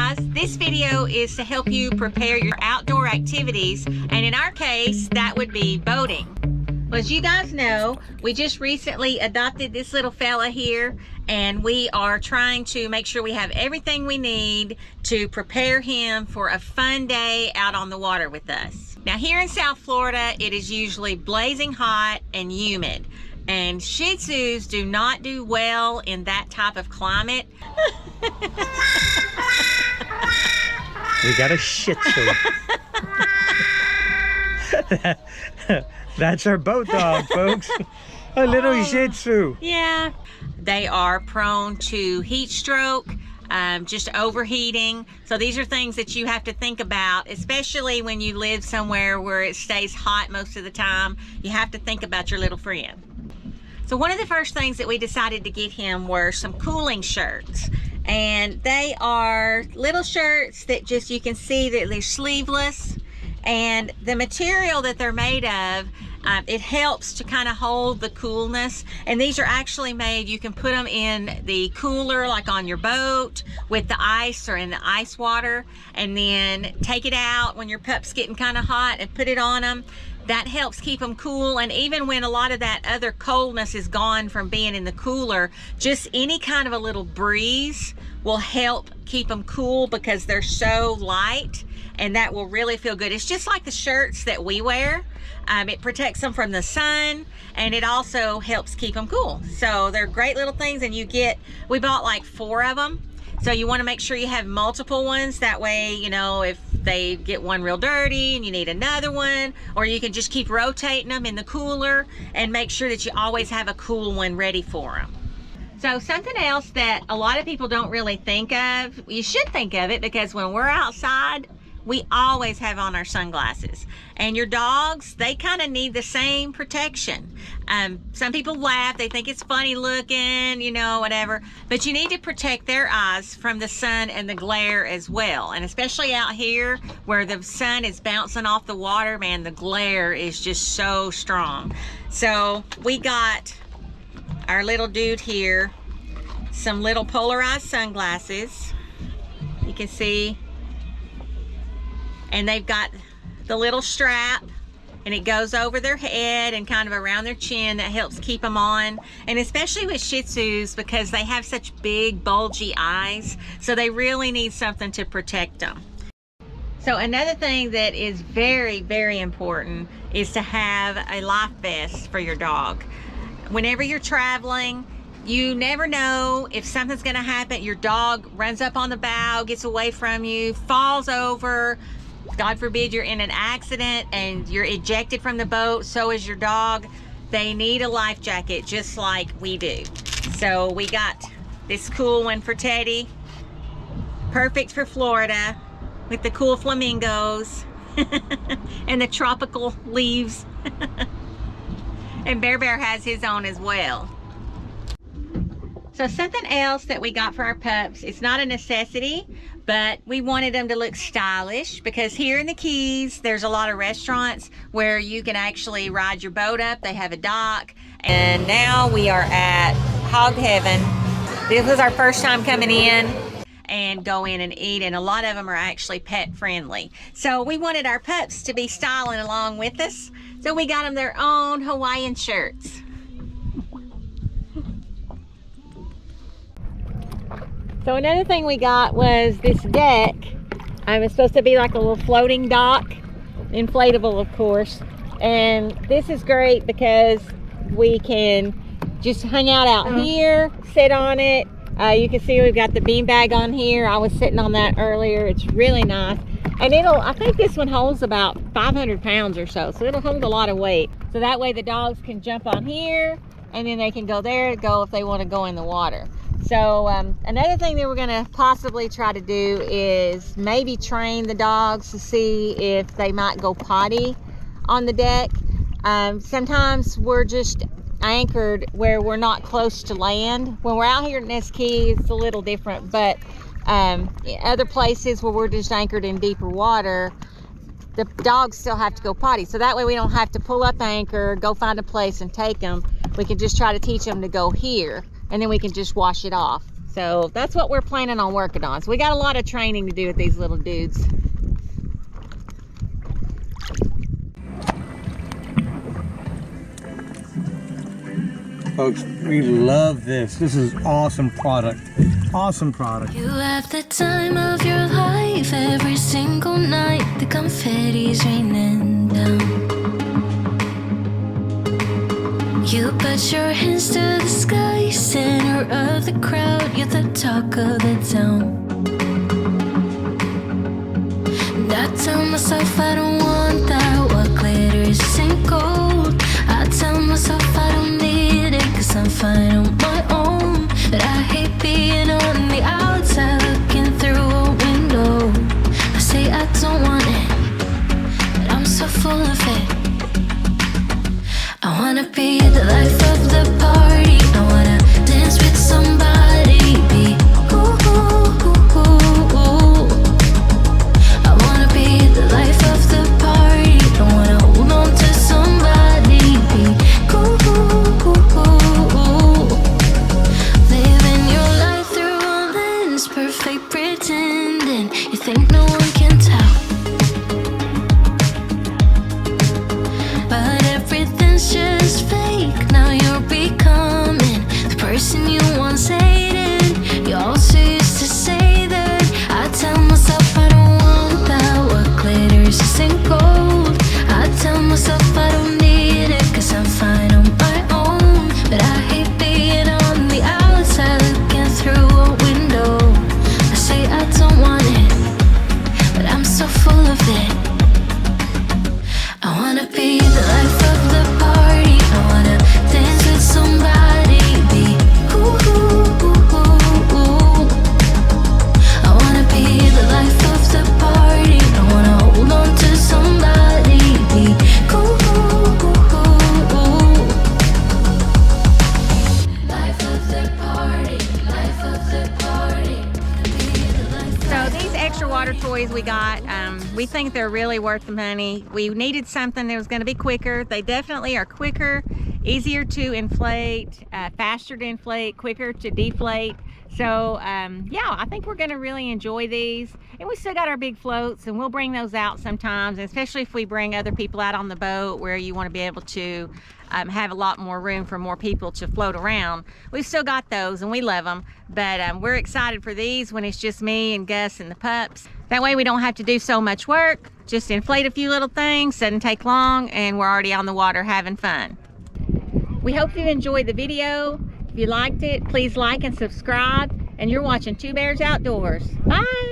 guys, this video is to help you prepare your outdoor activities, and in our case that would be boating. Well, as you guys know, we just recently adopted this little fella here, and we are trying to make sure we have everything we need to prepare him for a fun day out on the water with us. Now here in South Florida, it is usually blazing hot and humid, and Shih Tzus do not do well in that type of climate. We got a Shih Tzu. That's our boat dog, folks. A little Shih Tzu. Yeah, they are prone to heat stroke, just overheating. So these are things that you have to think about, especially when you live somewhere where it stays hot most of the time. You have to think about your little friend. So one of the first things that we decided to get him were some cooling shirts. And they are little shirts that just, you can see that they're sleeveless. And the material that they're made of, it helps to kind of hold the coolness. And these are actually made, you can put them in the cooler, like on your boat with the ice or in the ice water, and then take it out when your pup's getting kind of hot and put it on them. That helps keep them cool. And even when a lot of that other coldness is gone from being in the cooler, just any kind of a little breeze will help keep them cool because they're so light, and that will really feel good. It's just like the shirts that we wear. It protects them from the sun, and it also helps keep them cool. So they're great little things, and we bought like 4 of them. So you want to make sure you have multiple ones. That way, you know, if they get one real dirty and you need another one, or you can just keep rotating them in the cooler and make sure that you always have a cool one ready for them. So something else that a lot of people don't really think of, you should think of it, because when we're outside, we always have on our sunglasses. And your dogs, they kind of need the same protection. Some people laugh, they think it's funny looking, you know, whatever. But you need to protect their eyes from the sun and the glare as well. And especially out here where the sun is bouncing off the water, man, the glare is just so strong. So we got our little dude here some little polarized sunglasses. You can see. And they've got the little strap, and it goes over their head and kind of around their chin. That helps keep them on. And especially with Shih Tzus, because they have such big bulgy eyes, so they really need something to protect them. So another thing that is very, very important is to have a life vest for your dog. Whenever you're traveling, you never know if something's gonna happen. Your dog runs up on the bow, gets away from you, falls over. God forbid you're in an accident and you're ejected from the boat, so is your dog. They need a life jacket just like we do. So we got this cool one for Teddy. Perfect for Florida with the cool flamingos and the tropical leaves. And Bear has his own as well. So something else that we got for our pups, it's not a necessity, but we wanted them to look stylish, because here in the Keys, there's a lot of restaurants where you can actually ride your boat up. They have a dock. And now we are at Hog Heaven. This was our first time coming in and go in and eat, and a lot of them are actually pet friendly. So we wanted our pups to be styling along with us. So we got them their own Hawaiian shirts. So another thing we got was this deck. It's supposed to be like a little floating dock, inflatable of course. And this is great because we can just hang out here, sit on it. You can see we've got the beanbag on here. I was sitting on that earlier. It's really nice. And I think this one holds about 500 pounds or so. So it'll hold a lot of weight. So that way the dogs can jump on here, and then they can go there to go if they want to go in the water. So another thing that we're going to possibly try to do is maybe train the dogs to see if they might go potty on the deck. Sometimes we're just anchored where we're not close to land. When we're out here in this key, it's a little different, but other places where we're just anchored in deeper water, the dogs still have to go potty. So that way we don't have to pull up anchor, go find a place and take them. We can just try to teach them to go here, and then we can just wash it off. So that's what we're planning on working on. So we got a lot of training to do with these little dudes. Folks, we love this. This is awesome product. Awesome product. You have the time of your life every single night. The confetti's raining down. You put your hands to the sky, center of the crowd. You're the talk of the town. And I tell myself I don't want that. What glitters isn't gold. I tell myself I don't need it, 'cause I'm fine on my own. But I hate being on the outside looking through a window. I say I don't want it, but I'm so full of it. I wanna be the life of the party. I wanna dance with somebody. Be ooh, ooh, ooh, ooh, ooh. I wanna be the life of the party. I wanna hold on to somebody. Be ooh, ooh, ooh, ooh, ooh. Living your life through a lens, perfect pretending. You think no one can tell, but everything's just fake. Now you're becoming the person you once hated. You also used to say that. I tell myself I don't want that. What glitters isn't gold. I tell myself I don't need it, 'cause I'm fine on my own. But I hate being on the outside looking through a window. I say I don't want it, but I'm so full of it. I wanna be the life of the party. I wanna dance with somebody. Be ooh, ooh, ooh, ooh, ooh. I wanna be the life of the party. I wanna hold on to somebody. Be ooh, ooh, ooh, ooh, ooh. Life of the party. Life of the party. Be the life of So these extra water toys we got, we think they're really worth the money. We needed something that was going to be quicker. They definitely are quicker, easier to inflate, faster to inflate, quicker to deflate. So yeah, I think we're going to really enjoy these. And we still got our big floats, and we'll bring those out sometimes, especially if we bring other people out on the boat where you want to be able to have a lot more room for more people to float around. We've still got those and we love them, but we're excited for these when it's just me and Gus and the pups. That way we don't have to do so much work, just inflate a few little things, doesn't take long, and we're already on the water having fun. We hope you enjoyed the video. If you liked it, please like and subscribe, and you're watching Two Bears Outdoors. Bye!